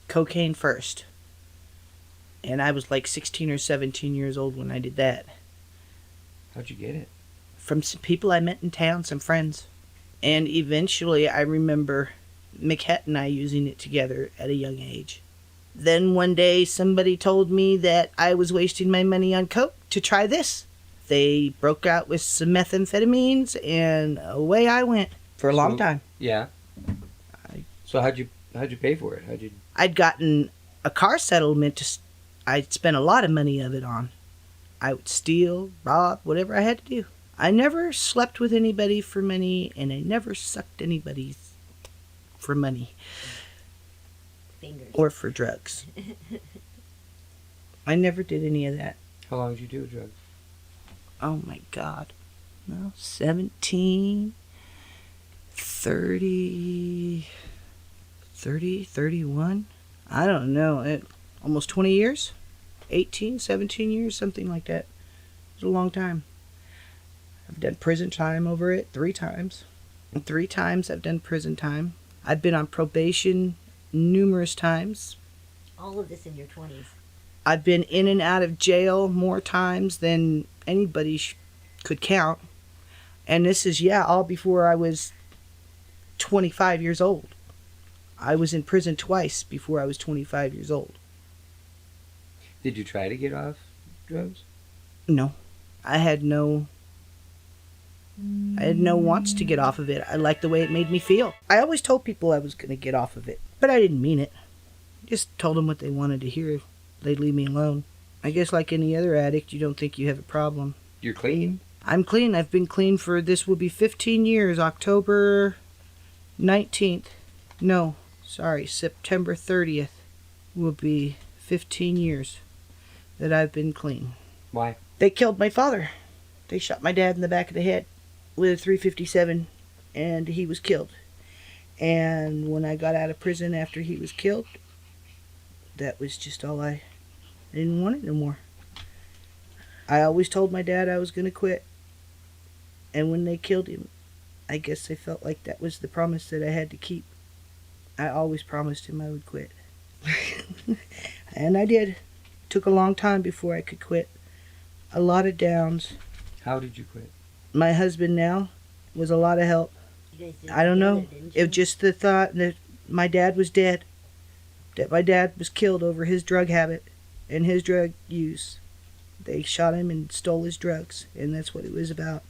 cocaine first. And I was like 16 or 17 years old when I did that. How'd you get it? From some people I met in town, some friends. And eventually I remember McHett and I using it together at a young age. Then one day somebody told me that I was wasting my money on coke to try this. They broke out with some methamphetamines and away I went for a long time. Yeah. So how'd you pay for it? I'd gotten a car settlement I'd spent a lot of money of it on. I would steal, rob, whatever I had to do. I never slept with anybody for money, and I never sucked anybody for money. Fingers. Or for drugs. I never did any of that. How long did you do drugs? Oh my God. No, 17, 30, 31. I don't know. Almost 20 years? 18, 17 years, something like that. It was a long time. I've done prison time over it 3 times. And 3 times I've done prison time. I've been on probation numerous times. All of this in your 20s. I've been in and out of jail more times than anybody could count. And this is, all before I was 25 years old. I was in prison twice before I was 25 years old. Did you try to get off drugs? No. I had no wants to get off of it. I liked the way it made me feel. I always told people I was going to get off of it, but I didn't mean it. Just told them what they wanted to hear. They'd leave me alone. I guess like any other addict, you don't think you have a problem. You're clean? I'm clean. I've been clean for, this will be 15 years, October 19th. No, sorry, September 30th will be 15 years that I've been clean. Why? They killed my father. They shot my dad in the back of the head with a .357, and he was killed. And when I got out of prison after he was killed, that was just all I didn't want it no more. I always told my dad I was going to quit. And when they killed him, I guess they felt like that was the promise that I had to keep. I always promised him I would quit. And I did. Took a long time before I could quit. A lot of downs. How did you quit? My husband now was a lot of help. You guys did I don't know. together, didn't It you? was just the thought that my dad was dead. That my dad was killed over his drug habit and his drug use. They shot him and stole his drugs, and that's what it was about.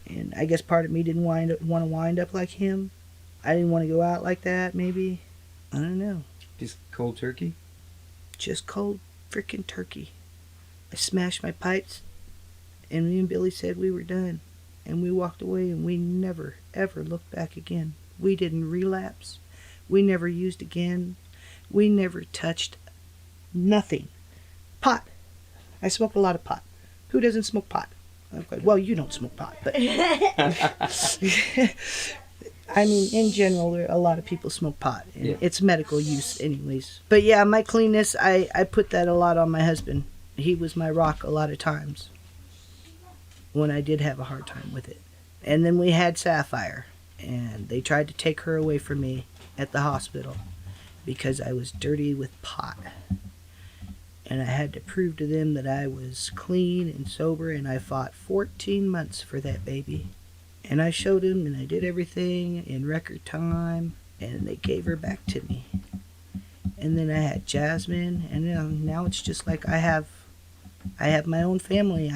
And I guess part of me didn't want to wind up like him. I didn't want to go out like that, maybe. I don't know. Just cold turkey? Just cold freaking turkey. I smashed my pipes, and me and Billy said we were done. And we walked away, and we never, ever looked back again. We didn't relapse. We never used again. We never touched nothing. Pot. I smoked a lot of pot. Who doesn't smoke pot? Okay, well, you don't smoke pot, but I mean, in general, a lot of people smoke pot. And Yeah. It's medical use anyways. But yeah, my cleanness, I put that a lot on my husband. He was my rock a lot of times when I did have a hard time with it. And then we had Sapphire, and they tried to take her away from me at the hospital because I was dirty with pot. And I had to prove to them that I was clean and sober, and I fought 14 months for that baby. And I showed them, and I did everything in record time, and they gave her back to me. And then I had Jasmine, and now it's just like I have my own family.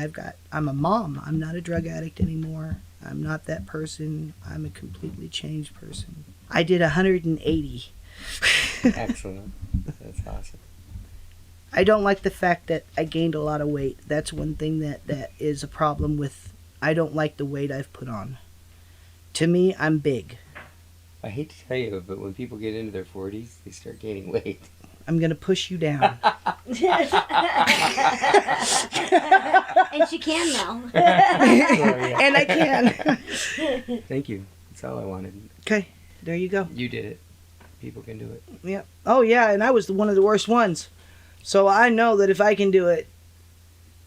I'm a mom. I'm not a drug addict anymore. I'm not that person. I'm a completely changed person. I did 180. Excellent. That's awesome. I don't like the fact that I gained a lot of weight. That's one thing that is a problem with. I don't like the weight I've put on. To me, I'm big. I hate to tell you, but when people get into their 40s, they start gaining weight. I'm going to push you down. And she can now. And I can. Thank you. That's all I wanted. Okay, there you go. You did it. People can do it. Yeah. Oh, yeah, and I was one of the worst ones. So I know that if I can do it,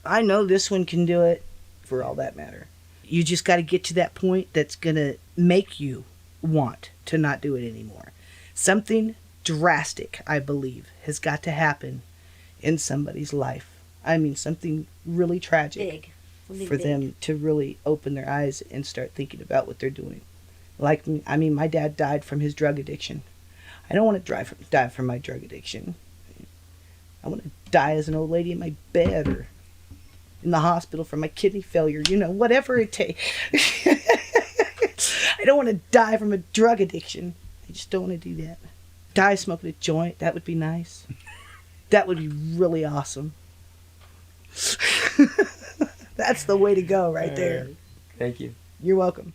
I know this one can do it, for all that matter. You just got to get to that point that's going to make you want to not do it anymore. Something drastic, I believe, has got to happen in somebody's life. I mean, something really tragic Big. Something for big. them to really open their eyes and start thinking about what they're doing. Like, I mean, my dad died from his drug addiction. I don't want to die from my drug addiction. I want to die as an old lady in my bed or in the hospital from my kidney failure, you know, whatever it takes. I don't want to die from a drug addiction. I just don't want to do that. Die smoking a joint, that would be nice. That would be really awesome. That's the way to go right there. Thank you. You're welcome.